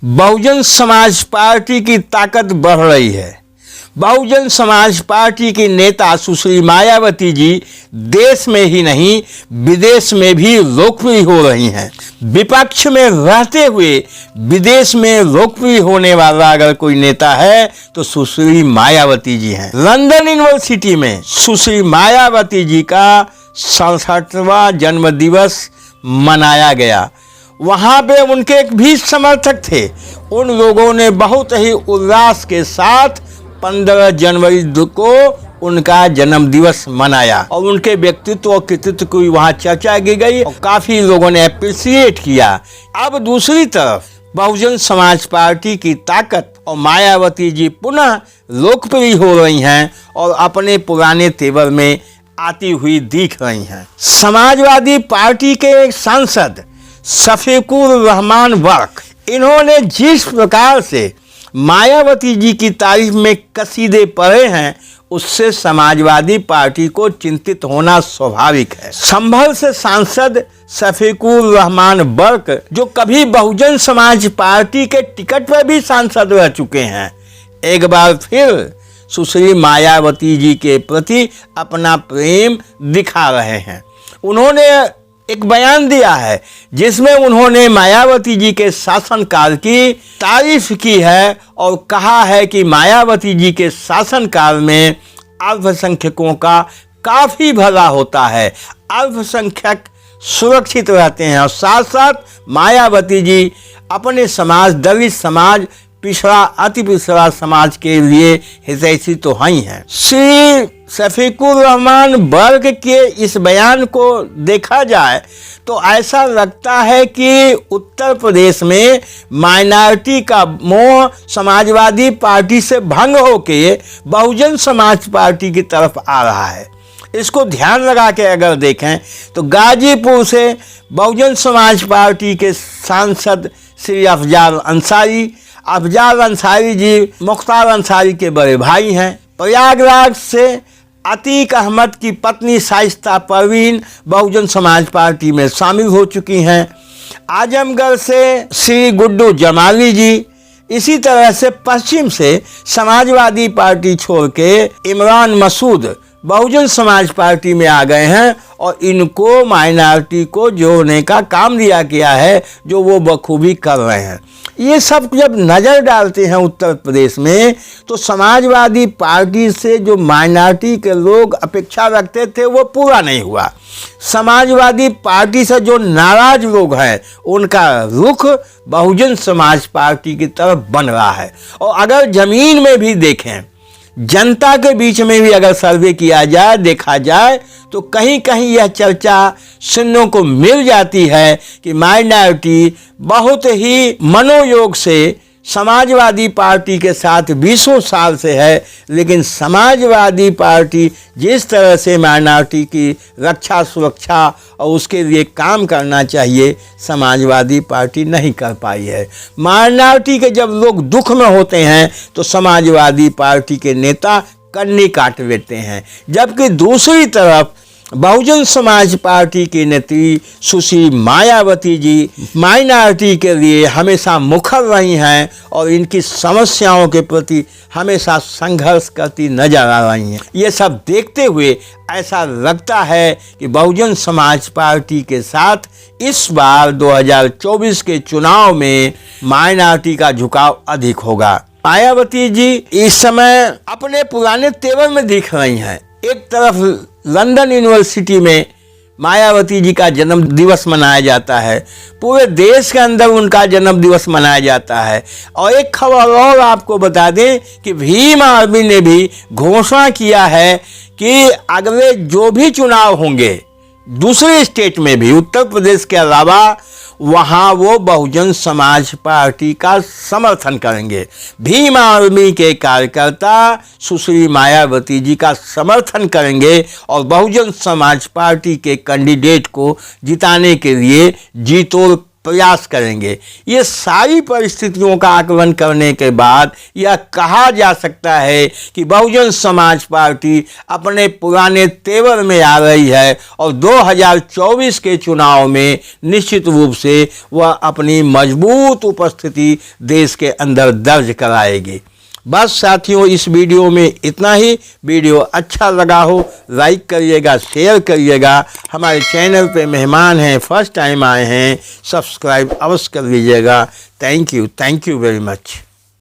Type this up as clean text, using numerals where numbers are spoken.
Bahujan Samaj party की ताकत बढ़ रही है। बहुजन समाज पार्टी की नेता सुश्री मायावती जी देश में ही नहीं विदेश में भी लोकप्रिय हो रही हैं। विपक्ष में रहते हुए विदेश में लोकप्रिय होने वाला अगर कोई नेता है तो सुश्री मायावती जी हैं। लंदन यूनिवर्सिटी में सुश्री मायावती जी का 67वां जन्म दिवस मनाया गया। वहाँ पे उनके एक भी समर्थक थे। उन लोगों ने बहुत ही उल्लास के साथ 15 जनवरी को उनका जन्म दिवस मनाया और उनके व्यक्तित्व और कृतित्व की वहाँ चर्चा की गई और काफी लोगों ने अप्रिशिएट किया। अब दूसरी तरफ बहुजन समाज पार्टी की ताकत और मायावती जी पुनः लोकप्रिय हो रही हैं और अपने पुराने तेवर में आती हुई दिख रही हैं। समाजवादी पार्टी के एक सांसद शफीकुर रहमान वर्क, इन्होंने जिस प्रकार से मायावती जी की तारीफ में कसीदे पढ़े हैं उससे समाजवादी पार्टी को चिंतित होना स्वाभाविक है। संभल से सांसद शफीकुर रहमान वर्क, जो कभी बहुजन समाज पार्टी के टिकट पर भी सांसद रह चुके हैं, एक बार फिर सुश्री मायावती जी के प्रति अपना प्रेम दिखा रहे हैं। उन्होंने एक बयान दिया है जिसमें उन्होंने मायावती जी के शासनकाल की तारीफ की है और कहा है कि मायावती जी के शासनकाल में अल्पसंख्यकों का काफ़ी भला होता है, अल्पसंख्यक सुरक्षित रहते हैं और साथ साथ मायावती जी अपने समाज, दलित समाज, पिछड़ा, अति पिछड़ा समाज के लिए हितैषी तो ही हैं। श्री शफीकुर रहमान वर्क के इस बयान को देखा जाए तो ऐसा लगता है कि उत्तर प्रदेश में माइनॉरिटी का मोह समाजवादी पार्टी से भंग होके बहुजन समाज पार्टी की तरफ आ रहा है। इसको ध्यान लगा के अगर देखें तो गाजीपुर से बहुजन समाज पार्टी के सांसद श्री अफजाल अंसारी जी मुख्तार अंसारी के बड़े भाई हैं। प्रयागराज से अतीक अहमद की पत्नी शाइस्ता परवीन बहुजन समाज पार्टी में शामिल हो चुकी हैं। आजमगढ़ से श्री गुड्डू जमाली जी, इसी तरह से पश्चिम से समाजवादी पार्टी छोड़ के इमरान मसूद बहुजन समाज पार्टी में आ गए हैं और इनको माइनॉरिटी को जोड़ने का काम दिया गया है जो वो बखूबी कर रहे हैं। ये सब जब नज़र डालते हैं उत्तर प्रदेश में तो समाजवादी पार्टी से जो माइनॉरिटी के लोग अपेक्षा रखते थे वो पूरा नहीं हुआ। समाजवादी पार्टी से जो नाराज लोग हैं उनका रुख बहुजन समाज पार्टी की तरफ बन रहा है। और अगर ज़मीन में भी देखें, जनता के बीच में भी अगर सर्वे किया जाए, देखा जाए तो कहीं कहीं यह चर्चा सुनने को मिल जाती है कि माइनॉरिटी बहुत ही मनोयोग से समाजवादी पार्टी के साथ 20 साल से है, लेकिन समाजवादी पार्टी जिस तरह से माइनॉरिटी की रक्षा सुरक्षा और उसके लिए काम करना चाहिए समाजवादी पार्टी नहीं कर पाई है। माइनॉरिटी के जब लोग दुख में होते हैं तो समाजवादी पार्टी के नेता कन्नी काट लेते हैं, जबकि दूसरी तरफ बहुजन समाज पार्टी की नेत्री सुश्री मायावती जी माइनॉरिटी के लिए हमेशा मुखर रही हैं और इनकी समस्याओं के प्रति हमेशा संघर्ष करती नजर आ रही हैं। ये सब देखते हुए ऐसा लगता है कि बहुजन समाज पार्टी के साथ इस बार 2024 के चुनाव में माइनॉरिटी का झुकाव अधिक होगा। मायावती जी इस समय अपने पुराने तेवर में दिख रही हैं। एक तरफ लंदन यूनिवर्सिटी में मायावती जी का जन्म दिवस मनाया जाता है, पूरे देश के अंदर उनका जन्म दिवस मनाया जाता है। और एक खबर और आपको बता दें कि भीम आर्मी ने भी घोषणा किया है कि अगले जो भी चुनाव होंगे दूसरे स्टेट में भी, उत्तर प्रदेश के अलावा, वहाँ वो बहुजन समाज पार्टी का समर्थन करेंगे। भीम आर्मी के कार्यकर्ता सुश्री मायावती जी का समर्थन करेंगे और बहुजन समाज पार्टी के कैंडिडेट को जिताने के लिए जी तोड़ प्रयास करेंगे। ये सारी परिस्थितियों का आकलन करने के बाद यह कहा जा सकता है कि बहुजन समाज पार्टी अपने पुराने तेवर में आ रही है और 2024 के चुनाव में निश्चित रूप से वह अपनी मजबूत उपस्थिति देश के अंदर दर्ज कराएगी। बस साथियों, इस वीडियो में इतना ही। वीडियो अच्छा लगा हो लाइक करिएगा, शेयर करिएगा। हमारे चैनल पे मेहमान हैं, फर्स्ट टाइम आए हैं, सब्सक्राइब अवश्य कर लीजिएगा। Thank you very much.